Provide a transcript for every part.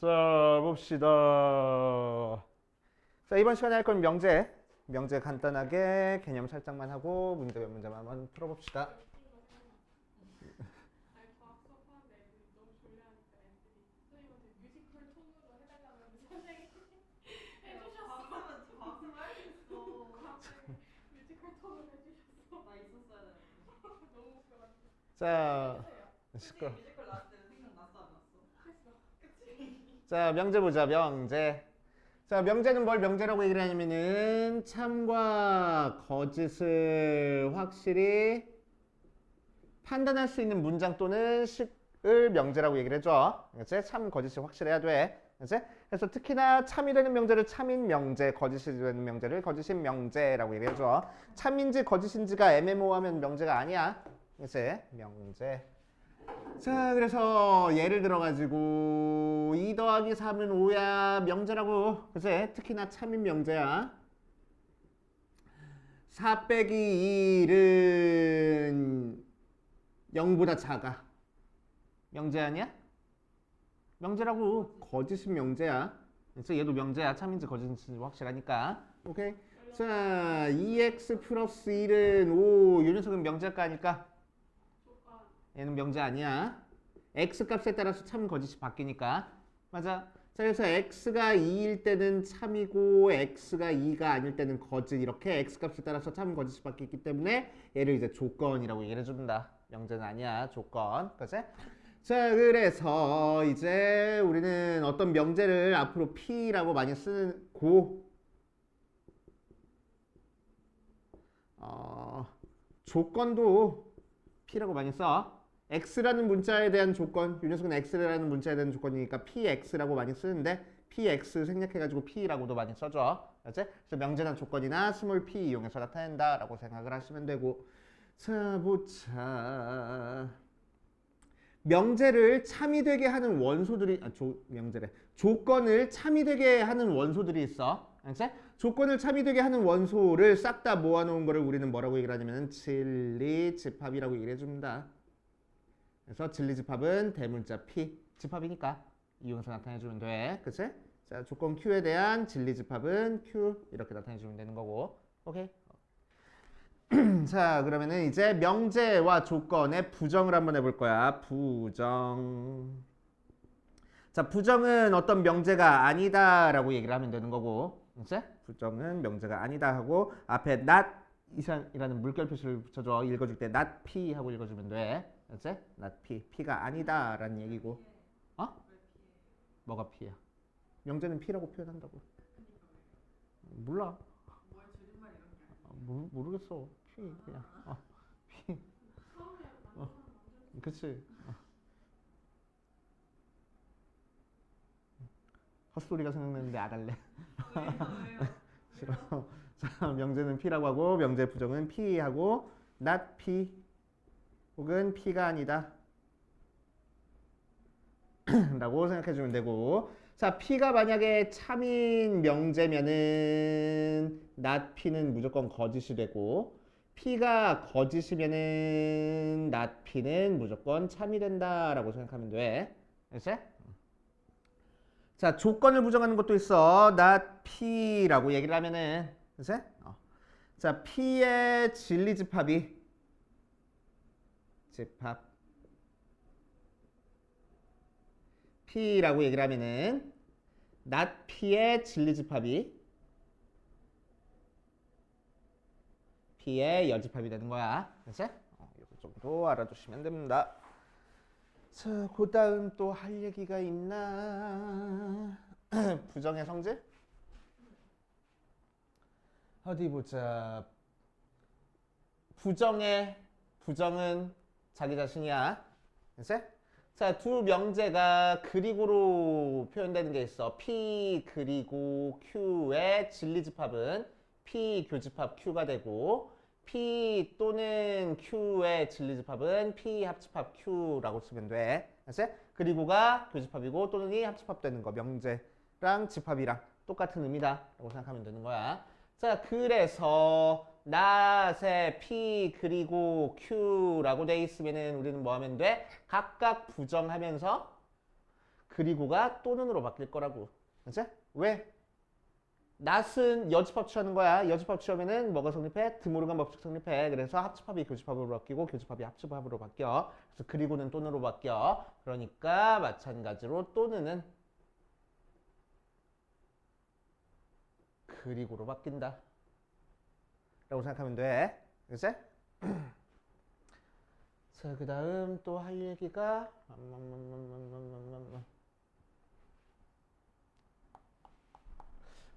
자, 봅시다. 자, 이번 시간에 할 건 명제. 명제 간단하게 개념 살짝만 하고 문제 몇 문제만 한번 풀어봅시다. 아니 과학 수업하는데 애들이 너무 졸려하니까 애들이 선생님한테 뮤지컬 톤으로 해달라고 선생님이 해주셨어. 박수를 해줬어. 갑자기 뮤지컬 톤으로 해주셨어. 나 있었어야 되는데. 너무 웃겨가지고. 자, 해주세요. 시끄러. 뮤지컬 나왔을 때 생각났어 안 났어? 했어. 그치? 자, 명제 보자. 명제. 자, 명제는 뭘 명제라고 얘기를 하냐면은 참과 거짓을 확실히 판단할 수 있는 문장 또는 식을 명제라고 얘기를 해줘. 그치? 참, 거짓이 확실해야 돼. 그치? 그래서 특히나 참이 되는 명제를 참인 명제, 거짓이 되는 명제를 거짓인 명제라고 얘기를 해줘. 참인지 거짓인지가 애매모호하면 명제가 아니야. 그치? 명제. 자, 그래서 예를 들어가지고 2 더하기 3은 5야 명제라고. 그치? 특히나 참인 명제야. 4 빼기 1은 0보다 작아. 명제 아니야? 명제라고. 거짓은 명제야. 그래서 얘도 명제야. 참인지 거짓인지 확실하니까. 오케이. 자, 2x 플러스 1은 5. 요 녀석은 명제일까 하니까 조건. 얘는 명제 아니야. x 값에 따라서 참 거짓이 바뀌니까. 맞아. 자, 그래서 x가 2일 때는 참이고 x가 2가 아닐 때는 거짓. 이렇게 x 값에 따라서 참 거짓이 바뀌기 때문에 얘를 이제 조건이라고 얘기를 해준다. 명제는 아니야. 조건. 그치? 자, 그래서 이제 우리는 어떤 명제를 앞으로 P라고 많이 쓰고 조건도 P라고 많이 써. X라는 문자에 대한 조건, 이 녀석은 X라는 문자에 대한 조건이니까 PX라고 많이 쓰는데 PX 생략해가지고 P라고도 많이 써줘. 그렇지? 그래서 명제나 조건이나 스몰 P 이용해서 나타낸다라고 생각을 하시면 되고. 자, 보자. 명제를 참이 되게 하는 원소들이 명제래. 조건을 참이 되게 하는 원소들이 있어. 알지? 조건을 참이 되게 하는 원소를 싹 다 모아놓은 거를 우리는 뭐라고 얘기를 하냐면 진리집합이라고 얘기를 해줍니다. 그래서 진리집합은 대문자 P 집합이니까 이용해서 나타내주면 돼. 그치? 자, 조건 Q에 대한 진리집합은 Q 이렇게 나타내주면 되는 거고. 오케이? 자, 그러면은 이제 명제와 조건의 부정을 한번 해볼 거야. 부정. 자, 부정은 어떤 명제가 아니다라고 얘기를 하면 되는 거고, 이제 부정은 명제가 아니다 하고 앞에 not 이라는 물결 표시를 붙여줘. 읽어줄 때 not p 하고 읽어주면 돼. 이제 not p, p가 아니다라는 얘기고. 어? 뭐가 p야? 명제는 p라고 표현한다고. 몰라. 뭘 줄임말 이런 게 아니야. 모르겠어. P 그냥. P. 처음에 그치. 헛소리가 생각나는데 안 할래. 왜요? 싫어. 자, 명제는 P라고 하고 명제 부정은 P 하고 not P 혹은 P가 아니다 라고 생각해주면 되고. 자, P가 만약에 참인 명제면은 not P는 무조건 거짓이 되고 P가 거짓이면은 not P는 무조건 참이 된다라고 생각하면 돼. 알겠지? 자, 조건을 부정하는 것도 있어. not P라고 얘기를 하면은, 그치? 자, P의 진리집합이 집합 P라고 얘기를 하면은 not P의 진리집합이 P의 여집합이 되는 거야. 그치? 이 정도 알아두시면 됩니다. 자, 그 다음 또 할 얘기가 있나? 부정의 성질? 어디 보자. 부정은 자기 자신이야. 그치? 자, 두 명제가 그리고로 표현되는 게 있어. P 그리고 Q의 진리집합은 P 교집합 Q가 되고 P 또는 Q의 진리집합은 P 합집합 Q라고 쓰면 돼. 그치? 그리고가 교집합이고 또는이 합집합되는 거. 명제랑 집합이랑 똑같은 의미다 라고 생각하면 되는 거야. 자, 그래서 not의 P 그리고 Q라고 돼 있으면은 우리는 뭐 하면 돼? 각각 부정하면서 그리고가 또는으로 바뀔 거라고. 그치? 왜? 낫은 여집합 취하는 거야. 여집합 취하면은 뭐가 성립해? 드모르간 법칙 성립해. 그래서 합집합이 교집합으로 바뀌고 교집합이 합집합으로 바뀌어. 그래서 그리고는 또는으로 바뀌어. 그러니까 마찬가지로 또는은 그리고로 바뀐다 라고 생각하면 돼. 그치? 자, 그 다음 또 할 얘기가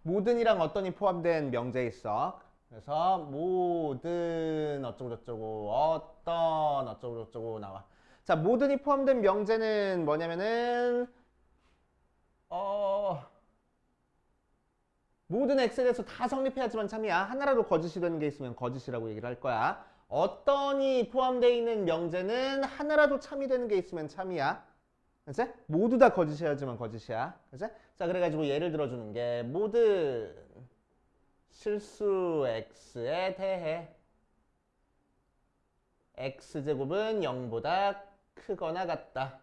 모든이랑 어떤이 포함된 명제에 있어. 그래서 모든 어쩌고저쩌고 어떤 어쩌고저쩌고 나와. 자, 모든이 포함된 명제는 뭐냐면은 모든 x에 대해서 다 성립해야지만 참이야. 하나라도 거짓이 되는 게 있으면 거짓이라고 얘기를 할 거야. 어떤이 포함되어 있는 명제는 하나라도 참이 되는 게 있으면 참이야. 그치? 모두 다 거짓이어야지만 거짓이야. 그치? 자, 그래가지고 예를 들어주는 게 모든 실수 x에 대해 x제곱은 0보다 크거나 같다.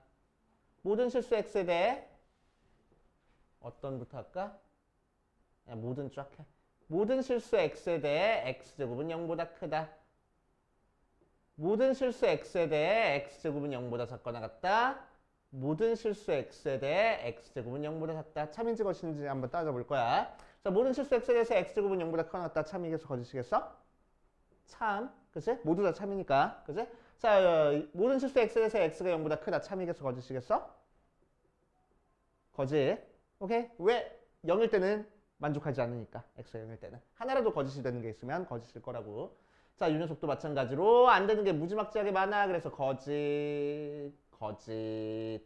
모든 실수 x에 대해 어떤부터 할까? 야, 모든 쫙 해. 모든 실수 x에 대해 x제곱은 0보다 크다. 모든 실수 x에 대해 x제곱은 0보다 작거나 같다. 모든 실수 x에 대해 x제곱은 0보다 작다. 참인지 거짓인지 한번 따져볼 거야. 자, 모든 실수 x에 대해서 x제곱은 0보다 크거나 같다. 참이겠어? 거짓이겠어? 참. 그치? 모두 다 참이니까. 그치? 자, 모든 실수 x에 대해서 x가 0보다 크다. 참이겠어? 거짓이겠어? 거짓. 오케이? 왜? 0일 때는 만족하지 않으니까. x가 0일 때는. 하나라도 거짓이 되는 게 있으면 거짓일 거라고. 자, 이 녀석도 마찬가지로 안 되는 게 무지막지하게 많아. 그래서 거짓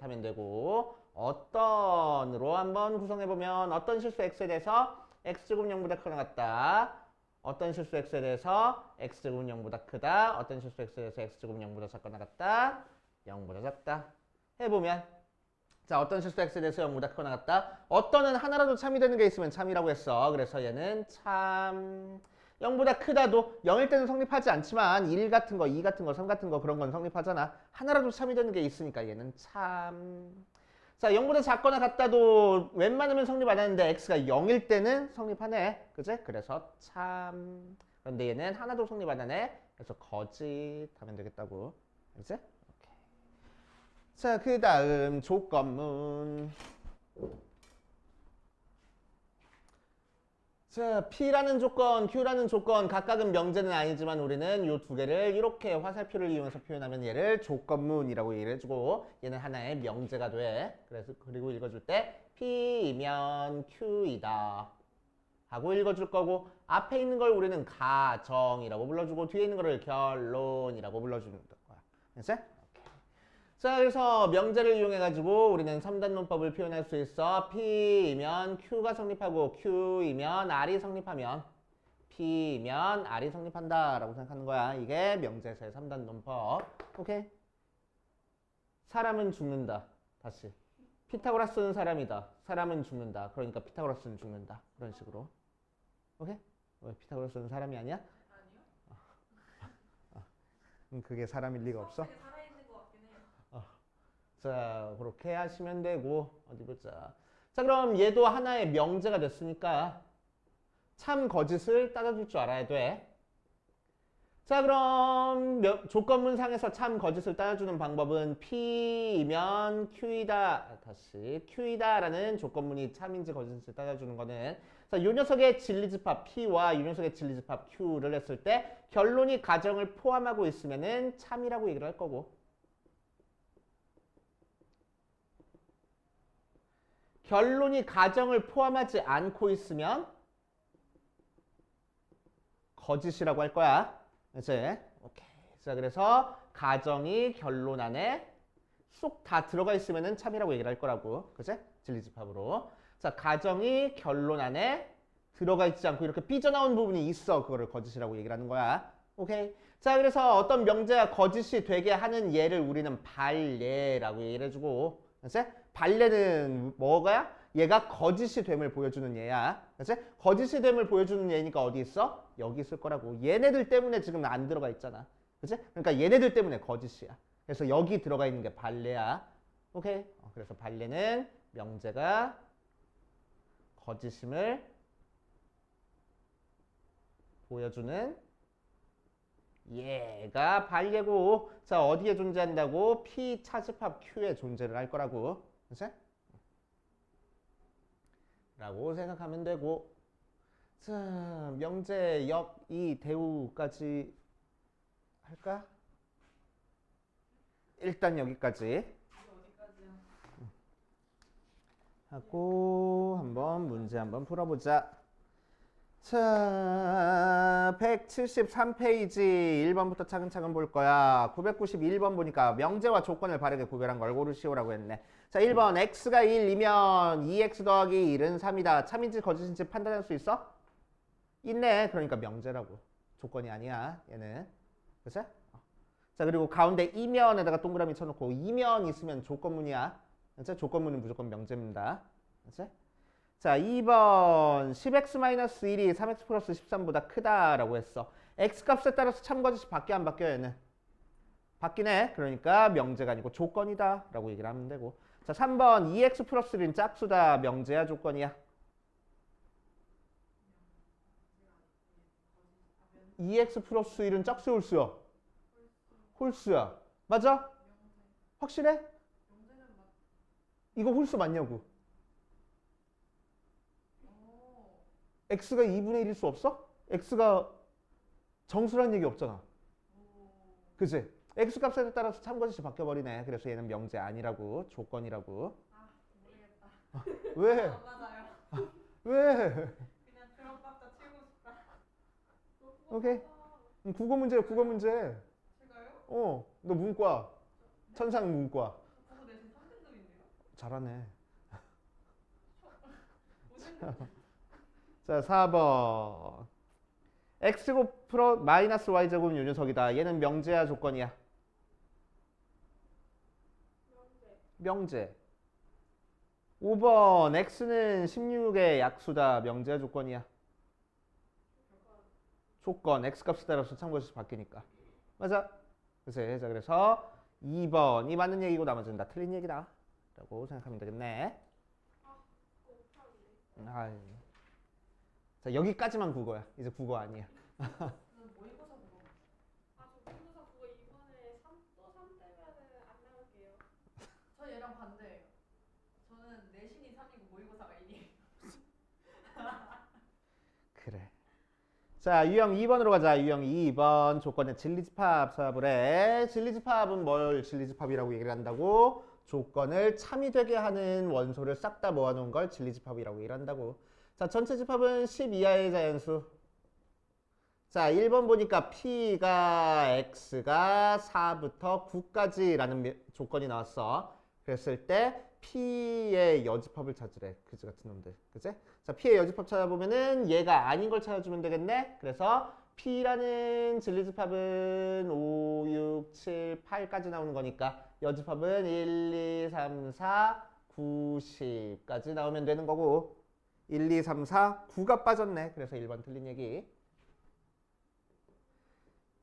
하면 되고, 어떤으로 한번 구성해보면 어떤 실수 x에 대해서 x제곱 0보다 크거나 같다. 어떤 실수 x에 대해서 x제곱은 0보다 크다. 어떤 실수 x에 대해서 x제곱은 0보다 작거나 같다. 0보다 작다. 해보면 자, 어떤 실수 x에 대해서 0보다 크거나 같다. 어떤은 하나라도 참이 되는 게 있으면 참이라고 했어. 그래서 얘는 참 0보다 크다도 0일 때는 성립하지 않지만 1 같은 거, 2 같은 거, 3 같은 거 그런 건 성립하잖아. 하나라도 참이 되는 게 있으니까 얘는 참. 자, 0보다 작거나 같다도 웬만하면 성립 안 하는데 x가 0일 때는 성립하네. 그치? 그래서 참. 그런데 얘는 하나도 성립 안 하네. 그래서 거짓 하면 되겠다고. 그치? 오케이. 자, 그 다음 조건문. 자, P라는 조건, Q라는 조건 각각은 명제는 아니지만 우리는 이 두 개를 이렇게 화살표를 이용해서 표현하면 얘를 조건문이라고 얘기를 해주고 얘는 하나의 명제가 돼. 그래서 그리고 읽어줄 때 P면 Q이다 하고 읽어줄 거고 앞에 있는 걸 우리는 가정이라고 불러주고 뒤에 있는 거를 결론이라고 불러주는 거야. 됐어? 자, 그래서 명제를 이용해가지고 우리는 3단론법을 표현할 수 있어. P이면 Q가 성립하고 Q이면 R이 성립하면 P이면 R이 성립한다 라고 생각하는 거야. 이게 명제에서의 3단론법. 오케이? 사람은 죽는다. 다시. 피타고라스는 사람이다. 사람은 죽는다. 그러니까 피타고라스는 죽는다. 그런 식으로. 오케이? 왜 피타고라스는 사람이 아니야? 아니요. 그게 사람일 리가 없어? 되게 살아있는 것 같긴 해요. 자, 그렇게 하시면 되고 어디 보자. 자, 그럼 얘도 하나의 명제가 됐으니까 참 거짓을 따져줄 줄 알아야 돼. 자, 그럼 조건문상에서 참 거짓을 따져주는 방법은 P이면 Q이다. 다시 Q이다 라는 조건문이 참인지 거짓인지 따져주는 거는 자, 요 녀석의 진리집합 P와 요 녀석의 진리집합 Q를 했을 때 결론이 가정을 포함하고 있으면은 참이라고 얘기를 할 거고 결론이 가정을 포함하지 않고 있으면 거짓이라고 할 거야. 이제 오케이. 자, 그래서 가정이 결론 안에 쏙 다 들어가 있으면은 참이라고 얘기를 할 거라고. 그치? 진리집합으로. 자, 가정이 결론 안에 들어가 있지 않고 이렇게 삐져나온 부분이 있어. 그거를 거짓이라고 얘기를 하는 거야. 오케이. 자, 그래서 어떤 명제가 거짓이 되게 하는 예를 우리는 발예라고 얘기를 해주고, 그치? 발례는 뭐가? 얘가 거짓이 됨을 보여주는 예야. 그치? 거짓이 됨을 보여주는 예니까 어디 있어? 여기 있을 거라고. 얘네들 때문에 지금 안 들어가 있잖아. 그치? 그러니까 얘네들 때문에 거짓이야. 그래서 여기 들어가 있는 게 발례야. 오케이? 그래서 발레는 명제가 거짓임을 보여주는 얘가 발레고, 자 어디에 존재한다고? P 차집합 Q에 존재를 할 거라고, 그치? 라고 생각하면 되고, 자 명제 역 이 대우까지 할까? 일단 여기까지 이게 어디까지야? 하고 한번 문제 한번 풀어보자. 자, 173페이지 1번부터 차근차근 볼 거야. 991번 보니까 명제와 조건을 바르게 구별한 걸 고르시오라고 했네. 자, 1번 x가 1이면 2x 더하기 1은 3이다. 참인지 거짓인지 판단할 수 있어? 있네. 그러니까 명제라고. 조건이 아니야. 얘는. 그치? 자, 그리고 가운데 이면에다가 동그라미 쳐놓고 이면 있으면 조건문이야. 그치? 조건문은 무조건 명제입니다. 그치? 자, 2번 10x-1이 3x 플러스 13보다 크다라고 했어. x값에 따라서 참거짓이 바뀌어 안 바뀌어 얘는? 바뀌네. 그러니까 명제가 아니고 조건이다 라고 얘기를 하면 되고. 자, 3번 2x 플러스 1은 짝수다. 명제야 조건이야? 2x 플러스 1은 짝수 홀수야? 홀수야. 맞아? 확실해? 명제는 맞. 이거 홀수 맞냐고. 오. x가 2분의 1일 수 없어? x가 정수란 얘기 없잖아. 오. 그치? x 값에 따라서 참거짓이 바뀌어버리네. 그래서 얘는 명제 아니라고. 조건이라고. 아 모르겠다. 왜? 안 맞아요. 왜? 그냥 그런 박자 치고 싶다. 오케이. 국어 문제야, 국어 문제. 제가요? 너 문과. 천상 문과. 그거 내신 3등급인데요? 잘하네. 무슨 자, 4번. x곱 플러 마이너스 y제곱은 요 녀석이다. 얘는 명제야, 조건이야? 명제. 5번. x는 16의 약수다. 명제야, 조건이야? 조건. x값에 따라서 참고해서 바뀌니까. 맞아? 그치? 자, 그래서 2번이 맞는 얘기고 나머지는 다 틀린 얘기다 라고 생각하면 되겠네. 아이. 자, 여기까지만 국어야. 이제 국어 아니야. 저는 모의고사 그거. 아, 저 모의고사 그거 이번에 또 3 되면은 안 나올게요. 저 얘랑 반대예요. 저는 내신이 3이고 모의고사가 1이에요. 그래. 자, 유형 2번으로 가자. 유형 2번. 조건의 진리집합 수합을 해. 진리집합은 뭘 진리집합이라고 얘기를 한다고? 조건을 참이되게 하는 원소를 싹 다 모아놓은 걸 진리집합이라고 얘기를 한다고. 자, 전체 집합은 10 이하의 자연수. 자, 1번 보니까 P가 X가 4부터 9까지라는 조건이 나왔어. 그랬을 때 P의 여집합을 찾으래. 그지 같은 놈들. 그지? 자, P의 여집합 찾아보면은 얘가 아닌 걸 찾아주면 되겠네. 그래서 P라는 진리집합은 5, 6, 7, 8까지 나오는 거니까 여집합은 1, 2, 3, 4, 9, 10까지 나오면 되는 거고 1, 2, 3, 4, 9가 빠졌네. 그래서 1번 틀린 얘기.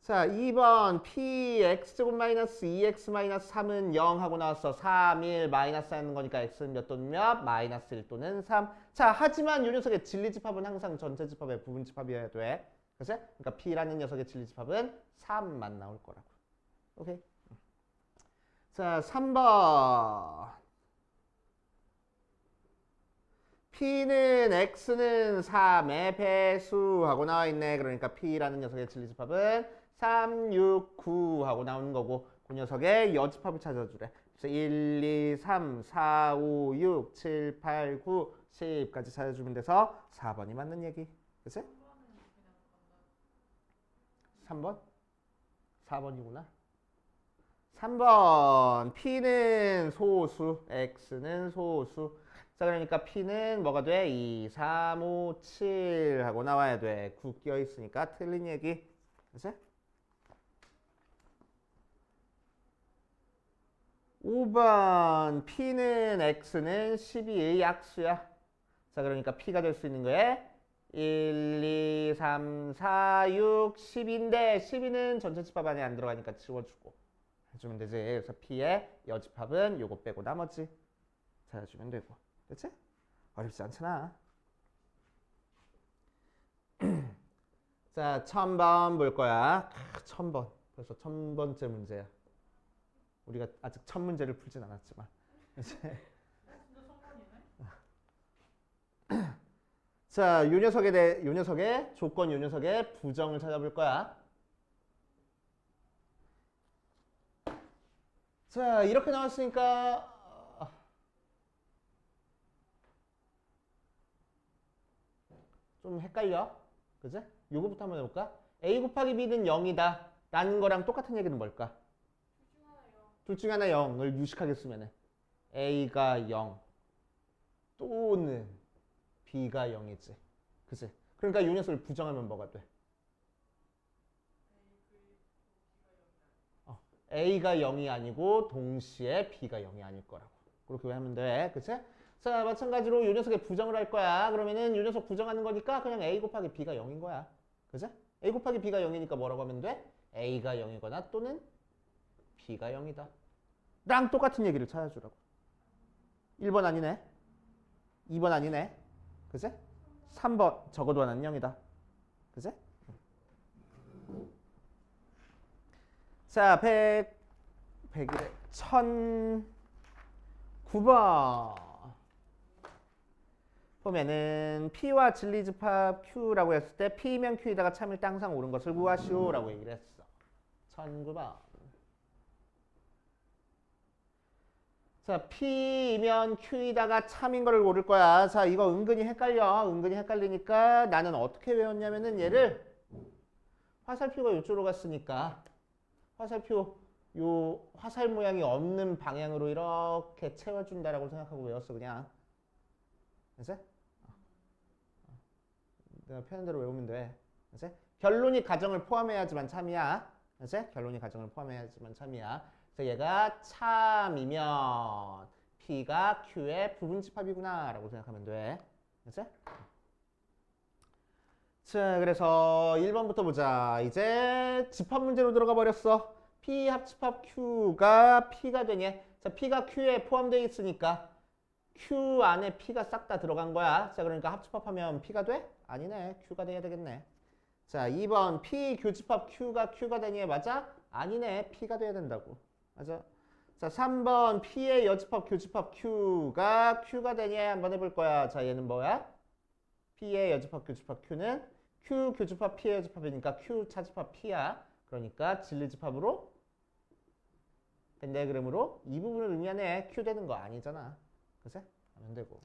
자, 2번 px제곱 마이너스 2x 마이너스 3은 0 하고 나왔어. 3, 1 마이너스 하는 거니까 x는 몇 또는 몇? 마이너스 1 또는 3. 자, 하지만 이 녀석의 진리집합은 항상 전체 집합의 부분집합이어야 돼. 그치? 그러니까 p라는 녀석의 진리집합은 3만 나올 거라고. 오케이? 자, 3번 p는 x는 3의 배수하고 나와 있네. 그러니까 p라는 녀석의 진리집합은 3, 6, 9 하고 나오는 거고 그 녀석의 여집합을 찾아주래. 그래서 1, 2, 3, 4, 5, 6, 7, 8, 9, 10까지 찾아주면 돼서 4번이 맞는 얘기. 그치? 3번? 4번이구나. 3번 p는 소수, x는 소수. 자, 그러니까 p는 뭐가 돼? 2, 3, 5, 7 하고 나와야 돼. 9 끼어 있으니까 틀린 얘기. 그치? 5번 p는 x는 12의 약수야. 자, 그러니까 p가 될 수 있는 거에 1, 2, 3, 4, 6, 10인데 12는 전체 집합 안에 안 들어가니까 지워주고 찾아주면 되지. 그래서 P의 여집합은 요거 빼고 나머지 찾아주면 되고. 됐지? 어렵지 않잖아. 자, 1000번 볼 거야. 1000번. 벌써 1000번째 문제야. 우리가 아직 1000문제를 풀진 않았지만. 진짜 성공이네. 자, 요 녀석의 조건, 요 녀석의 부정을 찾아볼 거야. 자, 이렇게 나왔으니까 좀 헷갈려. 그지? 요거부터 한번 해볼까? A 곱하기 B는 0이다. 라는 거랑 똑같은 얘기는 뭘까? 둘 중 하나 0을 유식하게 쓰면 A가 0 또는 B가 0이지. 그치? 그러니까 이 녀석을 부정하면 뭐가 돼? A가 0이 아니고 동시에 B가 0이 아닐 거라고. 그렇게 하면 돼. 그치? 자, 마찬가지로 이 녀석의 부정을 할 거야. 그러면은 이 녀석 부정하는 거니까 그냥 A 곱하기 B가 0인 거야. 그치? A 곱하기 B가 0이니까 뭐라고 하면 돼? A가 0이거나 또는 B가 0이다. 랑 똑같은 얘기를 찾아주라고. 1번 아니네. 2번 아니네. 그치? 3번 적어도 하나는 0이다. 그치? 자, 100일에 1009번 보면은 P와 진리집합 Q라고 했을 때 P면 Q에다가 참일 때 항상 옳은 것을 구하시오라고 얘기를 했어. 1009번. 자, P면 Q에다가 참인 거를 고를 거야. 자, 이거 은근히 헷갈려. 은근히 헷갈리니까 나는 어떻게 외웠냐면은 얘를 화살표가 이쪽으로 갔으니까 화살표 요 화살 모양이 없는 방향으로 이렇게 채워준다라고 생각하고 외웠어 그냥. 그치? 내가 표현한 대로 외우면 돼. 그치? 결론이 가정을 포함해야지만 참이야. 그치? 결론이 가정을 포함해야지만 참이야. 그래서 얘가 참이면 P가 Q의 부분집합이구나 라고 생각하면 돼. 그치? 자, 그래서 1번부터 보자. 이제 집합 문제로 들어가 버렸어. P 합집합 Q가 P가 되냐? 자, P가 Q에 포함되어 있으니까 Q 안에 P가 싹 다 들어간 거야. 자, 그러니까 합집합하면 P가 돼? 아니네. Q가 돼야 되겠네. 자, 2번 P 교집합 Q가 되냐? 맞아? 아니네. P가 돼야 된다고. 맞아. 자, 3번 P의 여집합 교집합 Q가 되냐? 한번 해볼 거야. 자, 얘는 뭐야? P의 여집합 교집합 Q는 Q 교집합 P의 여집합이니까 Q 차집합 P야. 그러니까 진리집합으로 벤다이그램으로 이 부분을 의미하네. Q 되는 거 아니잖아. 그치? 하면 되고.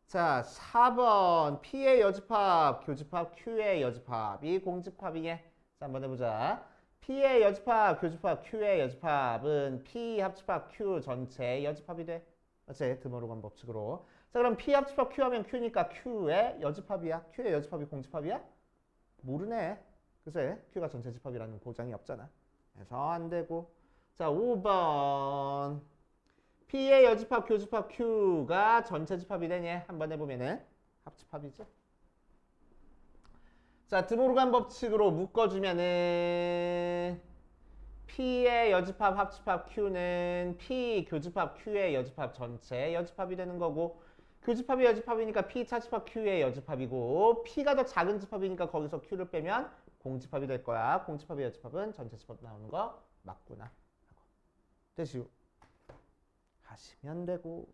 자, 4번 P의 여집합 교집합 Q의 여집합이 공집합이냐? 자, 한번 해보자. P의 여집합 교집합 Q의 여집합은 P 합집합 Q 전체 여집합이 돼. 맞지? 드모르간 법칙으로. 자, 그럼 P 합집합 Q 하면 Q니까 Q의 여집합이야. Q의 여집합이 공집합이야? 모르네. 그치? Q가 전체 집합이라는 보장이 없잖아. 그래서 안 되고. 자, 5번 P의 여집합 교집합 Q가 전체 집합이 되냐? 한번 해보면은 합집합이지. 자, 드모르간 법칙으로 묶어주면은 P의 여집합 합집합 Q는 P 교집합 Q의 여집합 전체 여집합이 되는 거고, 교집합이 여집합이니까 P 차집합 Q의 여집합이고, P가 더 작은 집합이니까 거기서 Q를 빼면 공집합이 될 거야. 공집합의 여집합은 전체 집합 나오는 거 맞구나. 되시오. 하시면 되고.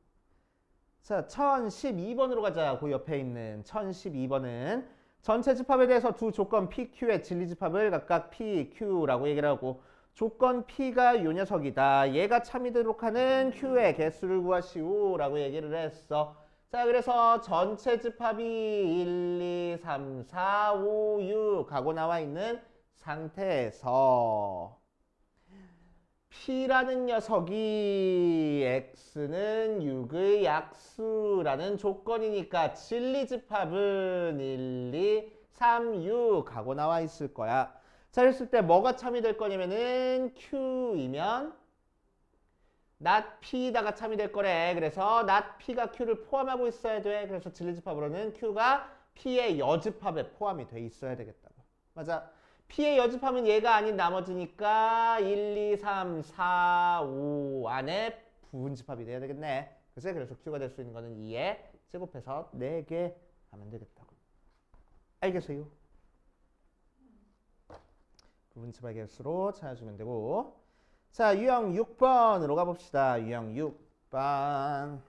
자, 1012번으로 가자. 그 옆에 있는 1012번은 전체 집합에 대해서 두 조건 PQ의 진리집합을 각각 PQ라고 얘기를 하고, 조건 P가 요 녀석이다. 얘가 참이 되도록 하는 Q의 개수를 구하시오 라고 얘기를 했어. 자, 그래서 전체 집합이 1, 2, 3, 4, 5, 6 하고 나와 있는 상태에서 P라는 녀석이 X는 6의 약수라는 조건이니까 진리집합은 1, 2, 3, 6 하고 나와 있을 거야. 자, 그랬을 때 뭐가 참이 될 거냐면은 Q이면 not P다가 참이 될 거래. 그래서 not P가 Q를 포함하고 있어야 돼. 그래서 진리집합으로는 Q가 P의 여집합에 포함이 돼 있어야 되겠다고. 맞아. P의 여집합은 얘가 아닌 나머지니까 1, 2, 3, 4, 5 안에 부분집합이 돼야 되겠네. 그치? 그래서 Q가 될 수 있는 거는 2에 제곱해서 4개 하면 되겠다고. 알겠어요? 부분집합 개수로 찾아주면 되고. 자, 유형 6번으로 가봅시다. 유형 6번.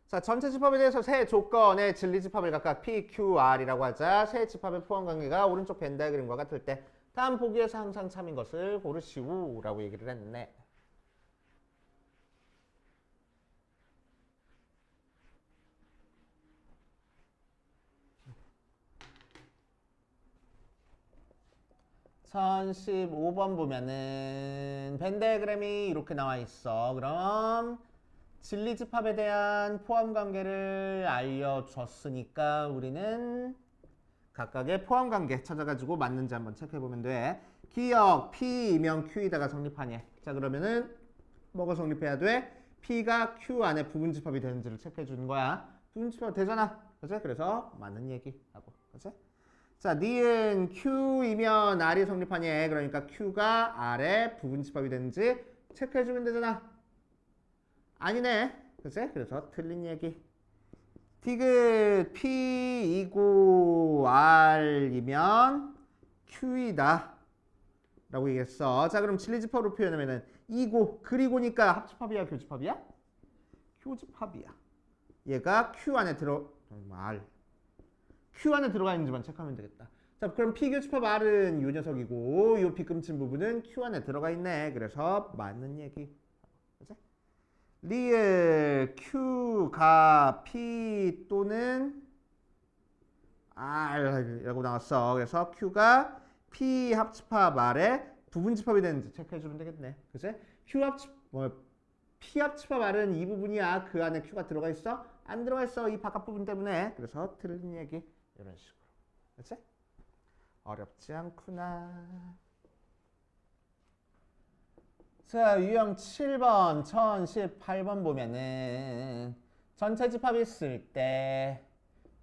자, 전체 집합에 대해서 세 조건의 진리 집합을 각각 P, Q, R이라고 하자. 세 집합의 포함 관계가 오른쪽 벤 다이그램과 같을 때 다음 보기에서 항상 참인 것을 고르시오라고 얘기를 했네. (1015번) 보면은 벤 다이그램이 이렇게 나와 있어. 그럼 진리 집합에 대한 포함 관계를 알려줬으니까 우리는 각각의 포함 관계 찾아가지고 맞는지 한번 체크해 보면 돼. 기억 P이면 Q이다가 성립하냐. 자, 그러면은 뭐가 성립해야 돼? P가 Q 안에 부분 집합이 되는지를 체크해 주는 거야. 부분 집합 되잖아. 그치? 그래서 맞는 얘기하고. 그치? 자, 니은 Q이면 R이 성립하냐. 그러니까 Q가 R에 부분 집합이 되는지 체크해 주면 되잖아. 아니네. 그치? 그래서 틀린 얘기. 디귿 P이고 R이면 Q이다 라고 얘기했어. 자, 그럼 진리집합으로 표현하면은 이고 그리고니까 합집합이야 교집합이야? 교집합이야. 얘가 Q 안에 R Q 안에 들어가 있는지만 체크하면 되겠다. 자, 그럼 P교집합 R은 이 녀석이고 이 B금친 부분은 Q 안에 들어가 있네. 그래서 맞는 얘기. 그치? 리을 Q가 P 또는 R이라고 나왔어. 그래서 Q가 P 합집합 R에 부분집합이 되는지 체크해주면 되겠네. 그치? P 합집합 R은 이 부분이야. 그 안에 Q가 들어가 있어? 안 들어가 있어. 이 바깥 부분 때문에. 그래서 틀린 얘기. 이런 식으로. 그치? 어렵지 않구나. 자, 유형 7번, 1018번 보면은 전체 집합이 있을 때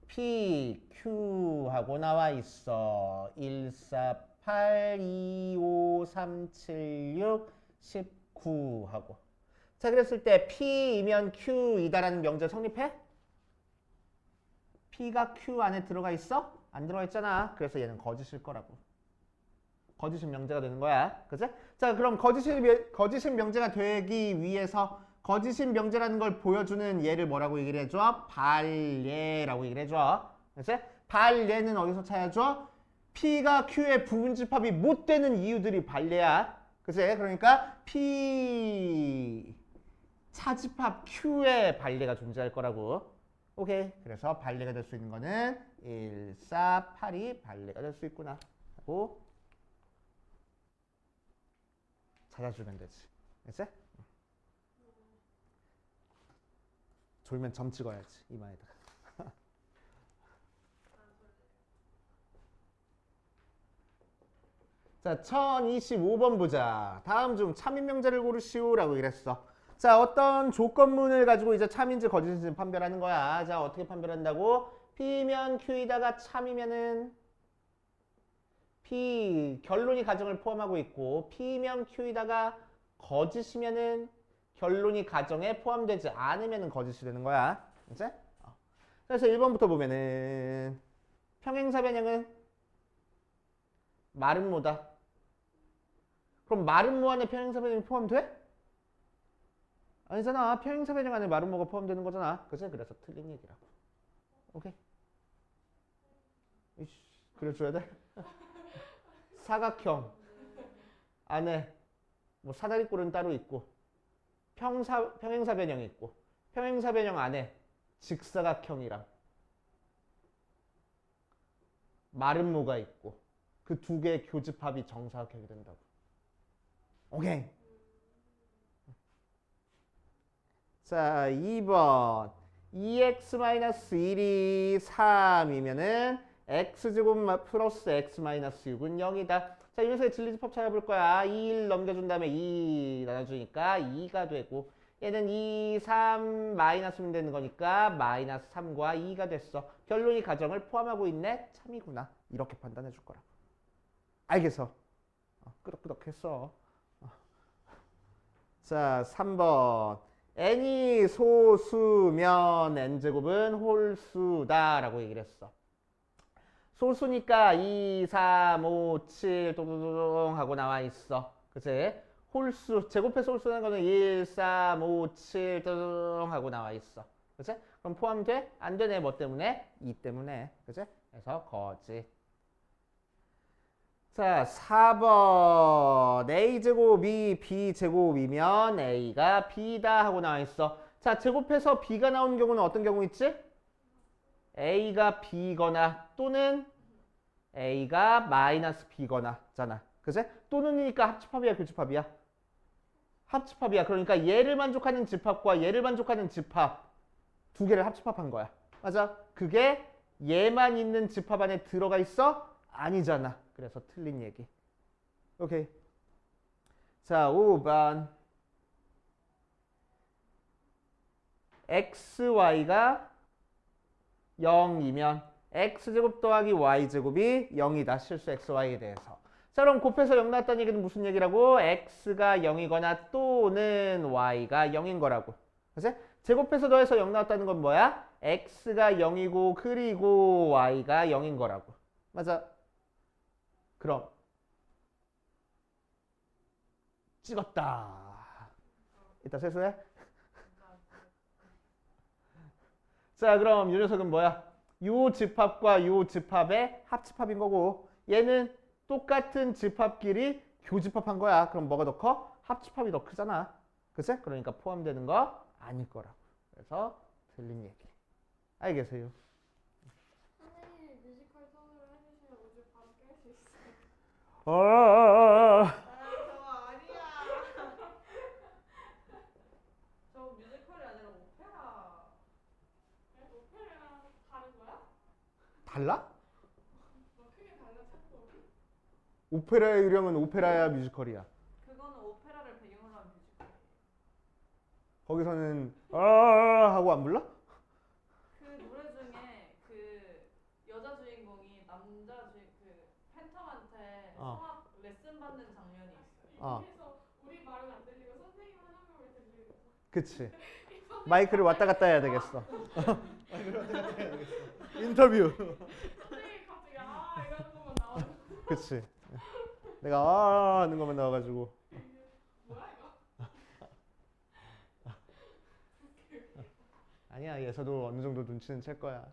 P, Q 하고 나와 있어. 1, 4, 8, 2, 5, 3, 7, 6, 19 하고. 자, 그랬을 때 P이면 Q이다라는 명제 성립해? P가 Q 안에 들어가 있어? 안 들어가 있잖아. 그래서 얘는 거짓일 거라고. 거짓인 명제가 되는 거야. 그치? 자, 그럼 거짓인 명제가 되기 위해서 거짓인 명제라는 걸 보여주는 예를 뭐라고 얘기를 해줘? 발예라고 얘기를 해줘. 그치? 발예는 어디서 찾아줘? P가 Q의 부분집합이 못 되는 이유들이 발예야. 그치? 그러니까 P 차집합 Q의 발예가 존재할 거라고. 오케이. 그래서 발예가 될 수 있는 거는 1, 4, 8이 발예가 될 수 있구나 하고 찾아주면 되지. 알겠지? 졸면 점 찍어야지. 이마에다가. 자, 1025번 보자. 다음 중 참인 명제를 고르시오라고 이랬어. 자, 어떤 조건문을 가지고 이제 참인지 거짓인지 판별하는 거야. 자, 어떻게 판별한다고? P면 Q이다가 참이면은 P 결론이 가정을 포함하고 있고 P면 Q이다가 거짓이면은 결론이 가정에 포함되지 않으면은 거짓이 되는 거야. 이제? 그래서 1번부터 보면은 평행사 변형은 마름모다. 그럼 마름모 안에 평행사 변형이 포함돼? 아니잖아. 평행사 변형 안에 마름모가 포함되는 거잖아. 그치? 그래서 틀린 얘기라고. 오케이? 이씨, 그래줘야 돼? 사각형 안에 뭐 사다리꼴은 따로 있고 평행사 변형이 있고 평행사 변형 안에 직사각형이랑 마름모가 있고 그 두 개의 교집합이 정사각형이 된다고. 오케이. 자, 2번 2x-1이 3이면은 x제곱 플러스 x-6은 0이다. 자, 이 녀석의 진리집합 찾아볼 거야. 2, 1 넘겨준 다음에 2 나눠주니까 2가 되고 얘는 2, 3 마이너스면 되는 거니까 마이너스 3과 2가 됐어. 결론이 가정을 포함하고 있네. 참이구나. 이렇게 판단해 줄 거라고. 알겠어. 끄덕끄덕했어. 자, 3번. n이 소수면 n제곱은 홀수다 라고 얘기를 했어. 소수니까 2, 3, 5, 7 또또또동 하고 나와 있어. 그치? 홀수, 제곱해서 홀수라는 거는 1, 3, 5, 7 또또동 하고 나와 있어. 그치? 그럼 포함돼? 안 되네. 뭐 때문에? 2 때문에. 그치? 그래서 거짓. 자, 4번. a제곱이 b제곱이면 a가 b다 하고 나와 있어. 자, 제곱해서 b가 나오는 경우는 어떤 경우 있지? a가 b거나 또는 a가 마이너스 b거나 잖아. 그치? 또는이니까 합집합이야, 교집합이야? 합집합이야. 그러니까 얘를 만족하는 집합과 얘를 만족하는 집합 두 개를 합집합한 거야. 맞아? 그게 얘만 있는 집합 안에 들어가 있어? 아니잖아. 그래서 틀린 얘기. 오케이. 자, 5번. xy가 0이면 x제곱 더하기 y제곱이 0이다. 실수 xy에 대해서. 자, 그럼 곱해서 0 나왔다는 얘기는 무슨 얘기라고? x가 0이거나 또는 y가 0인 거라고. 그치? 제곱해서 더해서 0 나왔다는 건 뭐야? x가 0이고 그리고 y가 0인 거라고. 맞아? 그럼 찍었다. 이따 세수해? 자, 그럼 이 녀석은 뭐야? 요 집합과 요 집합의 합집합인 거고 얘는 똑같은 집합끼리 교집합한 거야. 그럼 뭐가 더 커? 합집합이 더 크잖아. 그치? 그러니까 포함되는 거 아닐 거라고. 그래서 틀린 얘기. 알겠어요? 선생님이 뮤지컬 톤으로 해주시면 우주 바로 깰 수 있어요. 저거 아니야. 저 뮤지컬이 아니라 오페라. 오페라랑 다른 거야? 달라? 뭐 크게 달라 찾고. 오페라의 유령은 오페라야 뮤지컬이야. 그거는 오페라를 배경으로 한 뮤지컬. 거기서는 하고 안 불러? 그 노래 중에 그 여자 주인공이 남자 주인 그 팬텀한테 성악 레슨 받는 장면이 있어요. 여기서 우리 말은 안 들리고 선생님 하는 말 들리고. 그치. 마이크를 왔다 갔다 해야 되겠어. 인터뷰. 선생님 갑자기 이런 것만 나오는 그치. 내가 하는 것만 나와가지고. 뭐야 이거? 아니야, 얘서도 어느 정도 눈치는 챌 거야.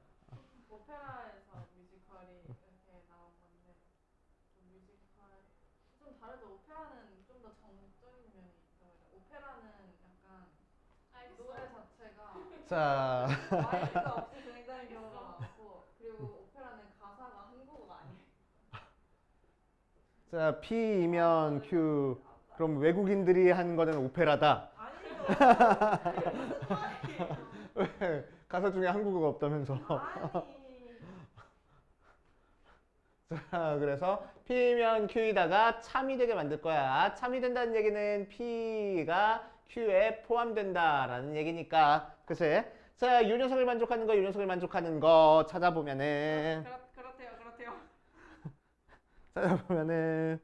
오페라에서 뮤지컬이 이렇게 나온 건데 좀 뮤지컬 좀 다르죠. 오페라는 좀 더 정적인 면이 있어요. 오페라는 약간 알겠어. 노래 자체가 자, 마이크가 없이 굉장히 경우가 많고 그리고 오페라는 가사가 한국어가 아니에요. 자, P이면 Q. 그럼 외국인들이 하는 거는 오페라다. 아니죠. 왜? 가사 중에 한국어가 없다면서. 아니. 자, 그래서 P면 Q에다가 참이 되게 만들 거야. 참이 된다는 얘기는 P가 Q에 포함된다라는 얘기니까. 그치? 자, 이 녀석을 만족하는 거, 이 녀석을 만족하는 거 찾아보면은 그렇대요. 찾아보면은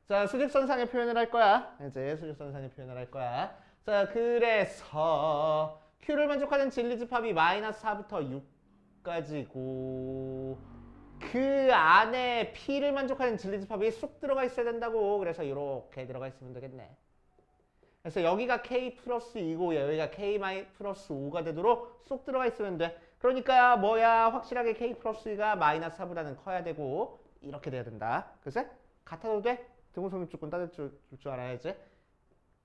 자, 수직선상의 표현을 할 거야. 이제 수직선상의 표현을 할 거야. 자, 그래서 Q를 만족하는 진리집합이 마이너스 4부터 6까지고 그 안에 P를 만족하는 진리집합이 쑥 들어가 있어야 된다고. 그래서 이렇게 들어가 있으면 되겠네. 그래서 여기가 K 플러스 2고 여기가 K 플러스 5가 되도록 쏙 들어가 있으면 돼. 그러니까 뭐야? 확실하게 K 플러스 2가 마이너스 4보다는 커야 되고 이렇게 돼야 된다. 그치? 같아도 돼? 등호성립 조건 따질 줄 알아야지.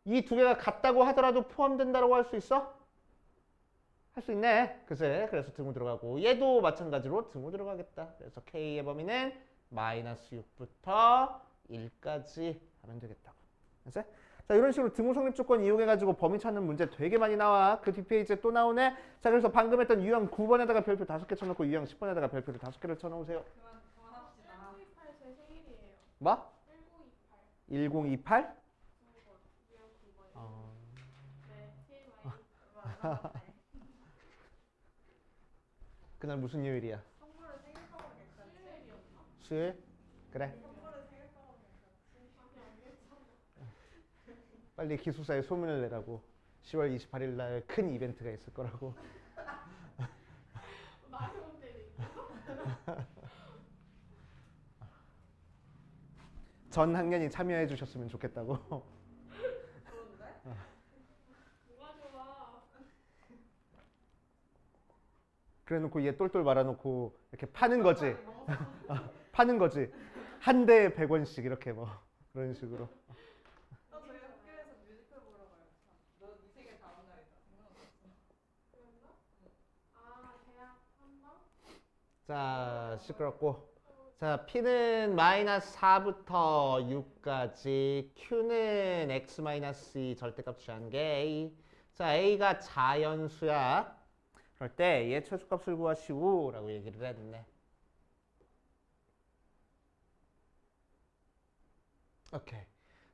이 두 개가 같다고 하더라도 포함된다고 할 수 있어? 할 수 있네. 그치? 그래서 등호 들어가고 얘도 마찬가지로 등호 들어가겠다. 그래서 K의 범위는 마이너스 6부터 1까지 하면 되겠다고. 그치? 자, 이런 식으로 등호 성립 조건 이용해가지고 범위 찾는 문제 되게 많이 나와. 그 뒷페이지에 또 나오네. 자, 그래서 방금 했던 유형 9번에다가 별표 5개 쳐놓고 유형 10번에다가 별표를 5개를 쳐놓으세요. 그만합시다. 1928 제 생일이에요. 뭐? 1928. 1028? 그날 무슨 요일이야? 선물을 생일 선물 괜찮지? 수요일이었나? 수요일? 그래. 선물을 생일 선물 괜찮지? 아니 알겠어. 빨리 기숙사에 소문을 내라고. 10월 28일 날 큰 이벤트가 있을 거라고. 나한테 못 때리. 전 학년이 참여해 주셨으면 좋겠다고. 좋은데? 뭐가 좋아? 그래 놓고 얘 똘똘 말아놓고 이렇게 파는 거지. 파는 거지. 한 대에 100원씩 이렇게 뭐 그런 식으로. 저희 학교에서 뮤지컬 보러 가요. 너네 생일 다음 날이다. 그랬나? 아 대학 한방? 자, 시끄럽고. 자, P는 마이너스 4부터 6까지, Q는 X 마이너스 2 절대값 취한 게 A. 자, A가 자연수야. 그럴 때 얘 최소값을 구하시오 라고 얘기를 했네. 오케이.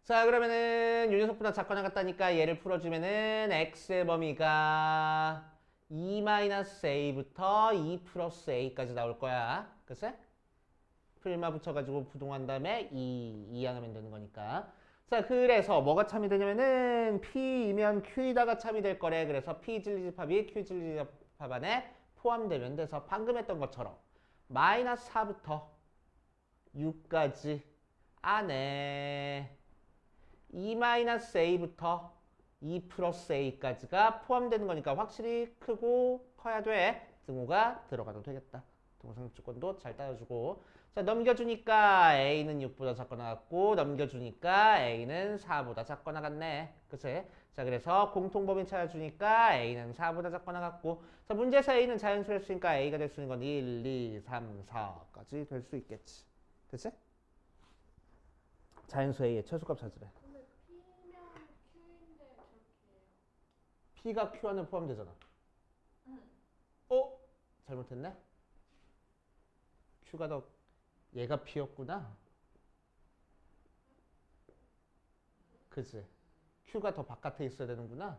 자, 그러면은 요 녀석보다 작거나 같다니까 얘를 풀어주면은 X의 범위가 2-A부터 2 플러스 A까지 나올 거야. 그치? 풀마 붙여가지고 부동한 다음에 2 안 하면 되는 거니까. 자, 그래서 뭐가 참이 되냐면은 P이면 Q이다가 참이 될 거래. 그래서 P 진리집합이 Q 진리집합 안에 포함되면 돼서 방금 했던 것처럼 마이너스 4부터 6까지 안에 2-A부터 2 플러스 A까지가 포함되는 거니까 확실히 크고 커야 돼. 등호가 들어가도 되겠다. 동상 조건도 잘 따라주고. 자, 넘겨주니까 A는 6보다 작거나 같고, 넘겨주니까 A는 4보다 작거나 같네. 그치? 자, 그래서 공통범위 찾아주니까 A는 4보다 작거나 같고, 자, 문제에서 A는 자연수였으니까 A가 될 수 있는 건 1, 2, 3, 4까지 될 수 있겠지. 됐지? 자연수 A의 최소값 찾으래. 근데 P면 Q인데 저렇게 해요. P가 Q 안에 포함되잖아. 응. 잘못했네? Q가 더 얘가 P였구나. 그치? Q가 더 바깥에 있어야 되는구나.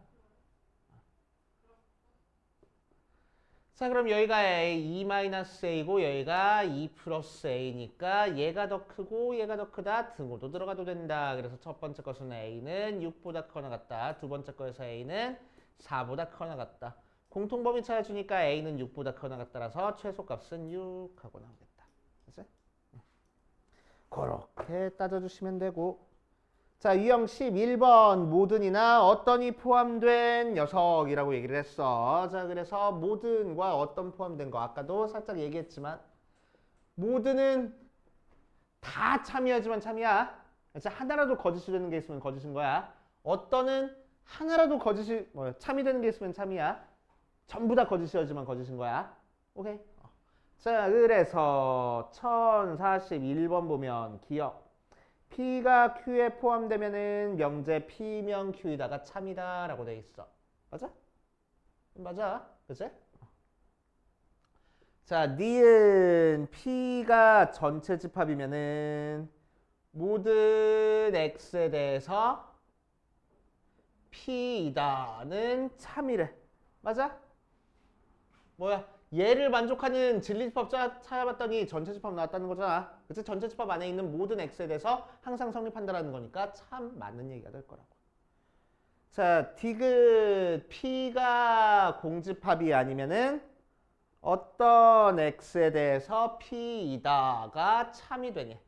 자, 그럼 여기가 A, 2-A고 여기가 2 플러스 A니까 얘가 더 크고 얘가 더 크다. 등호도 들어가도 된다. 그래서 첫 번째 것은 A는 6보다 커나 같다. 두 번째 거에서 A는 4보다 커나 같다. 공통범위 찾아주니까 A는 6보다 커나 같다라서 최소값은 6 하고 나오겠다. 그치? 그렇게 따져주시면 되고. 자, 유형 11번 모든이나 어떤이 포함된 녀석이라고 얘기를 했어. 자, 그래서 모든과 어떤 포함된 거 아까도 살짝 얘기했지만 모든은 다 참이야지만 참이야. 그래서 하나라도 거짓이 되는 게 있으면 거짓인 거야. 어떤은 하나라도 거짓이 참이 되는 게 있으면 참이야. 전부 다 거짓이야지만 거짓인 거야. 오케이. 자, 그래서 1041번 보면 기억. P가 Q에 포함되면은 명제 P면 Q이다가 참이다 라고 돼 있어. 맞아? 맞아. 그치? 자, 니은 P가 전체 집합이면은 모든 X에 대해서 P이다는 참이래. 맞아? 뭐야? 얘를 만족하는 진리집합 찾아봤더니 전체 집합 나왔다는 거잖아. 그치? 전체 집합 안에 있는 모든 X에 대해서 항상 성립한다는 거니까 참 맞는 얘기가 될 거라고. 자, 디귿 P가 공집합이 아니면은 어떤 X에 대해서 P이다가 참이 되니?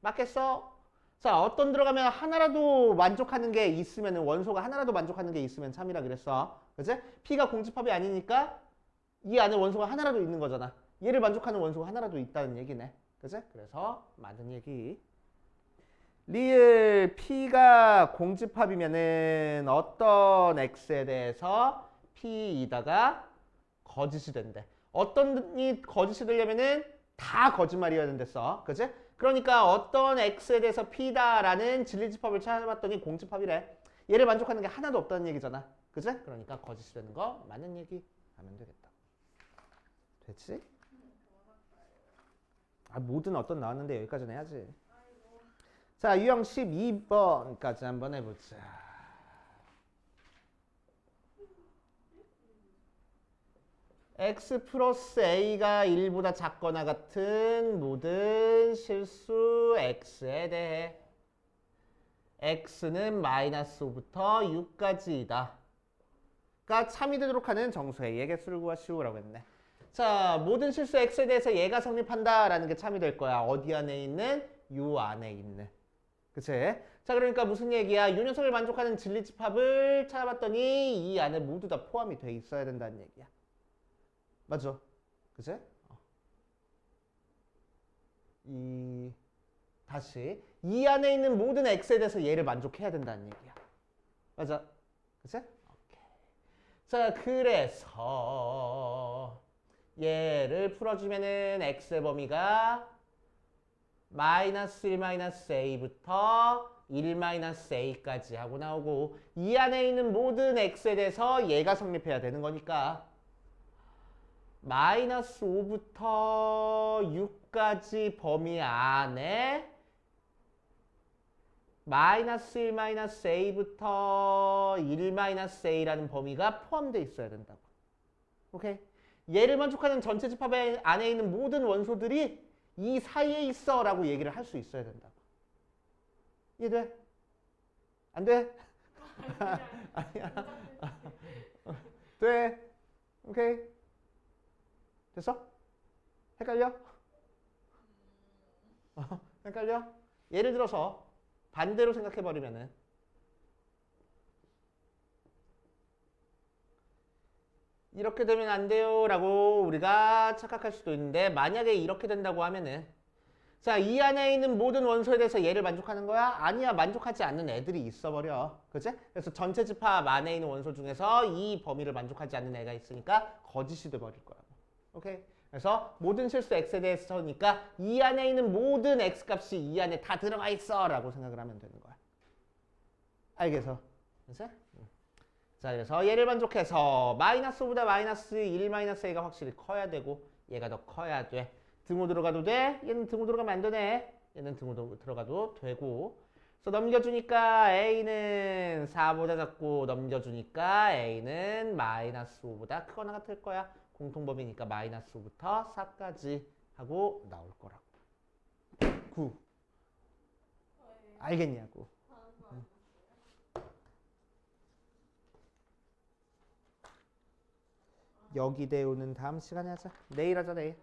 맞겠어? 자, 어떤 들어가면 하나라도 만족하는 게 있으면은 원소가 하나라도 만족하는 게 있으면 참이라 그랬어. 그치? P가 공집합이 아니니까 이 안에 원소가 하나라도 있는 거잖아. 얘를 만족하는 원소가 하나라도 있다는 얘기네. 그치? 그래서 맞은 얘기. 리을 P가 공집합이면은 어떤 X에 대해서 P이다가 거짓이 된대. 어떤이 거짓이 되려면은 다 거짓말이어야 된댔어. 그치? 그러니까 어떤 X에 대해서 P다라는 진리집합을 찾아봤더니 공집합이래. 얘를 만족하는 게 하나도 없다는 얘기잖아. 그치? 그러니까 거짓이 되는 거 맞는 얘기 하면 되겠다. 됐지? 아, 모든 어떤 나왔는데 여기까지는 해야지. 자, 유형 12번까지 한번 해보자. x 플러스 a가 1보다 작거나 같은 모든 실수 x에 대해 x는 마이너스 5부터 6까지이다. 가 참이 되도록 하는 정수 a의 개수를 구하시오라고 했네. 자, 모든 실수 x에 대해서 얘가 성립한다라는 게 참이 될 거야. 어디 안에 있는? 요 안에 있는. 그치? 자, 그러니까 무슨 얘기야? 요 녀석을 만족하는 진리집합을 찾아봤더니 이 안에 모두 다 포함이 돼 있어야 된다는 얘기야. 맞죠? 그치? 다시 이 안에 있는 모든 x에 대해서 얘를 만족해야 된다는 얘기야. 맞아? 그치? 오케이. 자, 그래서 얘를 풀어주면은 x의 범위가 마이너스 1 마이너스 a부터 1 마이너스 a까지 하고 나오고 이 안에 있는 모든 x에 대해서 얘가 성립해야 되는 거니까 마이너스 5부터 6까지 범위 안에 마이너스 1 마이너스 a부터 1 마이너스 a라는 범위가 포함되어 있어야 된다고. 오케이? 얘를 만족하는 전체 집합 안에 있는 모든 원소들이 이 사이에 있어 라고 얘기를 할 수 있어야 된다고. 이해돼? 안 돼? 아니야. 돼? 오케이? 됐어? 헷갈려? 헷갈려? 예를 들어서 반대로 생각해버리면은 이렇게 되면 안 돼요 라고 우리가 착각할 수도 있는데 만약에 이렇게 된다고 하면은 자, 이 안에 있는 모든 원소에 대해서 얘를 만족하는 거야? 아니야, 만족하지 않는 애들이 있어버려. 그치? 그래서 전체 집합 안에 있는 원소 중에서 이 범위를 만족하지 않는 애가 있으니까 거짓이 돼버릴 거야. 오케이? 그래서 모든 실수 x에 대해서니까 이 안에 있는 모든 x 값이 이 안에 다 들어가 있어 라고 생각을 하면 되는 거야. 알겠어? 그치? 자, 그래서 얘를 만족해서 마이너스 5보다 마이너스 1 마이너스 a가 확실히 커야 되고 얘가 더 커야 돼. 등호 들어가도 돼. 얘는 등호 들어가면 안 되네. 얘는 등호 들어가도 되고. 그래서 넘겨주니까 a는 4보다 작고 넘겨주니까 a는 마이너스 5보다 크거나 같을 거야. 공통범위니까 마이너스 5부터 4까지 하고 나올 거라고. 9. 알겠냐고. 여기 대우는 다음 시간에 하자. 내일 하자, 내일.